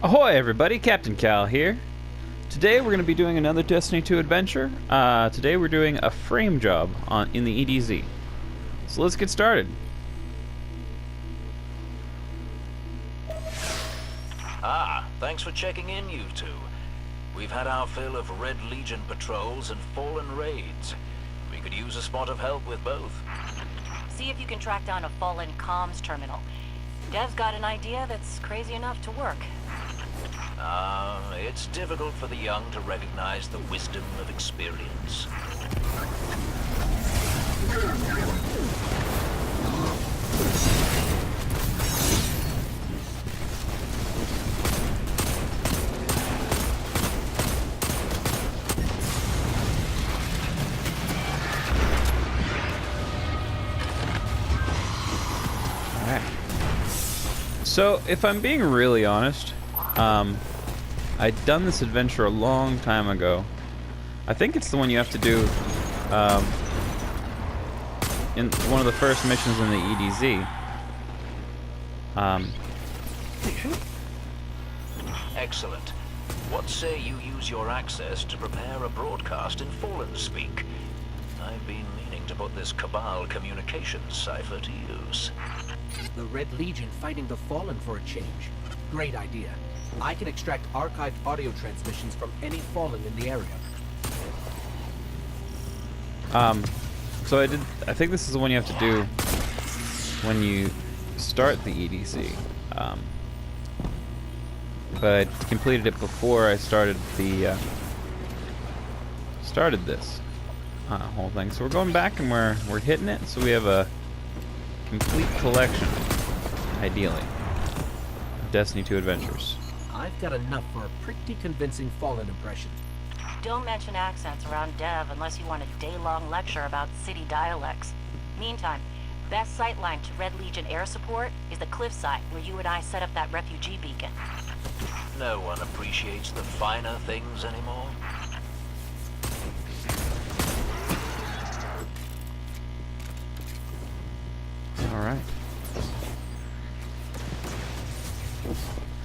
Ahoy everybody, Captain Cal here. Today we're going to be doing another Destiny 2 adventure. Today we're doing a frame job in the EDZ. So let's get started. Thanks for checking in, you two. We've had our fill of Red Legion patrols and Fallen raids. We could use a spot of help with both. See if you can track down a Fallen comms terminal. Dev's got an idea that's crazy enough to work. It's difficult for the young to recognize the wisdom of experience. Alright. So, if I'm being really honest, I'd done this adventure a long time ago. I think it's the one you have to do in one of the first missions in the EDZ. Excellent. What say you use your access to prepare a broadcast in Fallen speak? I've been meaning to put this Cabal communications cipher to use. The Red Legion fighting the Fallen for a change. Great idea. I can extract archived audio transmissions from any Fallen in the area. So I think this is the one you have to do when you start the EDC. But I completed it before I started the, this whole thing. So we're going back and we're hitting it, so we have a complete collection, ideally, of Destiny 2 adventures. I've got enough for a pretty convincing Fallen impression. Don't mention accents around Dev unless you want a day-long lecture about city dialects. Meantime, best sightline to Red Legion air support is the cliffside where you and I set up that refugee beacon. No one appreciates the finer things anymore. Alright.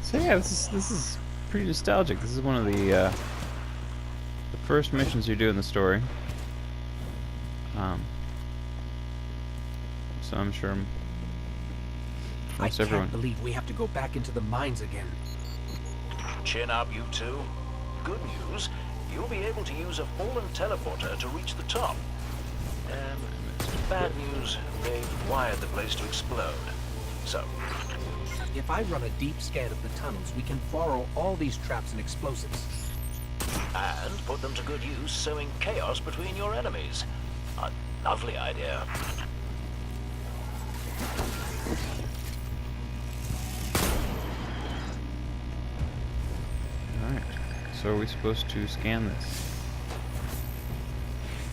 So yeah, this is pretty nostalgic. This is one of the first missions you do in the story. So I'm sure I most can't everyone. believe we have to go back into the mines again. Chin up, you two. Good news, you'll be able to use a Fallen teleporter to reach the top. Bad news, they've wired the place to explode. So, If I run a deep scan of the tunnels, we can borrow all these traps and explosives. and put them to good use sowing chaos between your enemies. A lovely idea. Alright. So are we supposed to scan this?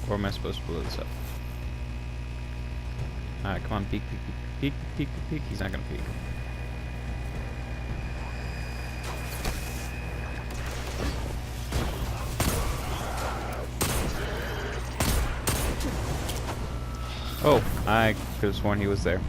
Or am I supposed to blow this up? Alright, come on, peek, peek, peek, peek, peek, peek, peek. He's not gonna peek. Oh, I could have sworn he was there.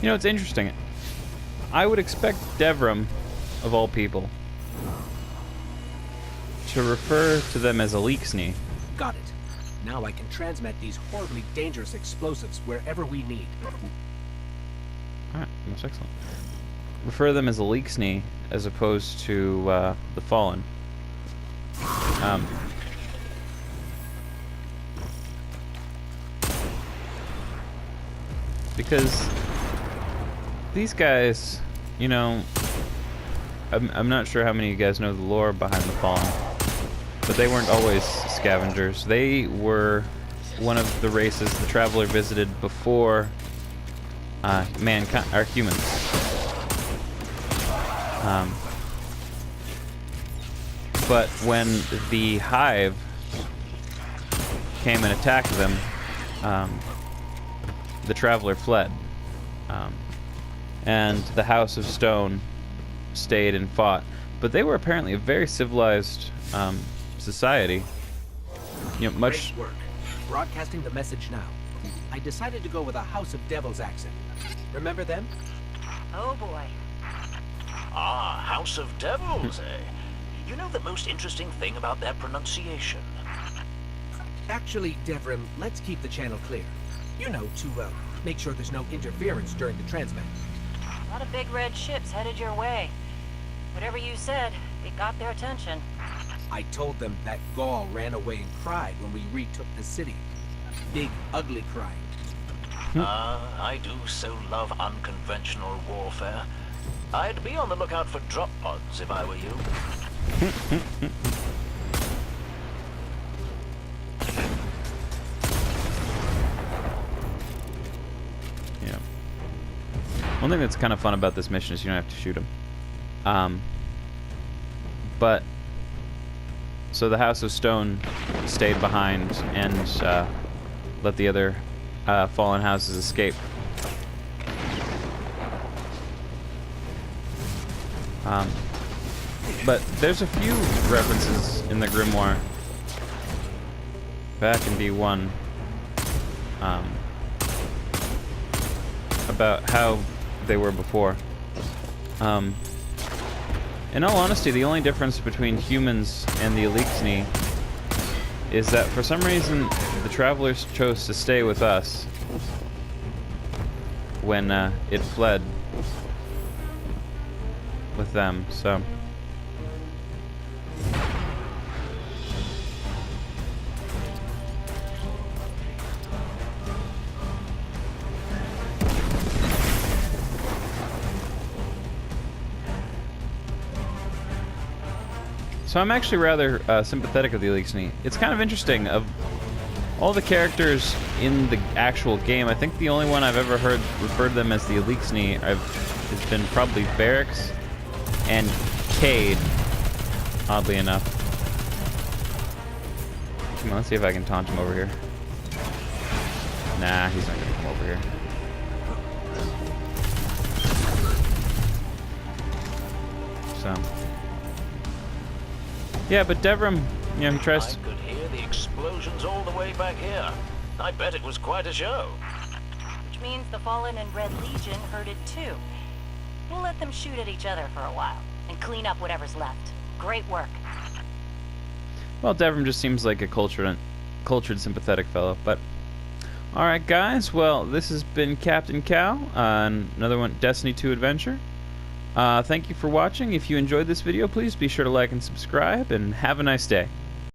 You know, it's interesting. I would expect Devrim, of all people, to refer to them as Elixni. Got it. Now I can transmit these horribly dangerous explosives wherever we need. Alright, most excellent. Refer them as Elixni as opposed to the Fallen. Because these guys, you know, I'm not sure how many of you guys know the lore behind the Fallen. but they weren't always scavengers. They were one of the races the Traveler visited before mankind, or humans. But when the Hive came and attacked them, the Traveler fled. And the House of Stone stayed and fought. But they were apparently a very civilized society. You know, much. Great work. Broadcasting the message now. I decided to go with a House of Devils accent. Remember them? Oh boy. Ah, House of Devils, eh? You know the most interesting thing about their pronunciation? Actually, Devrim, let's keep the channel clear. You know, to make sure there's no interference during the transmit. A lot of big red ships headed your way. Whatever you said, it got their attention. I told them that Gaul ran away and cried when we retook the city. Big, ugly cry. I do so love unconventional warfare. I'd be on the lookout for drop pods if I were you. Yeah. One thing that's kind of fun about this mission is you don't have to shoot them. But so the House of Stone stayed behind and let the other fallen houses escape. But there's a few references in the Grimoire back in D1 about how they were before. In all honesty, the only difference between humans and the Eliksni is that for some reason the Travelers chose to stay with us when it fled with them, so. So I'm actually rather sympathetic of the Eliksni. It's kind of interesting. Of all the characters in the actual game, I think the only one I've ever heard refer to them as the Eliksni has been probably Barracks and Cade, oddly enough. Come on, let's see if I can taunt him over here. Nah, he's not gonna come over here. So. Yeah, but Devrim, you know, he tries to... I could hear the explosions all the way back here. I bet it was quite a show. Which means the Fallen and Red Legion heard it too. We'll let them shoot at each other for a while, and clean up whatever's left. Great work. Well, Devrim just seems like a cultured, sympathetic fellow, but... Alright, guys, well, this has been Captain Cal on another one, Destiny 2 Adventure. Thank you for watching. If you enjoyed this video, please be sure to like and subscribe, and have a nice day.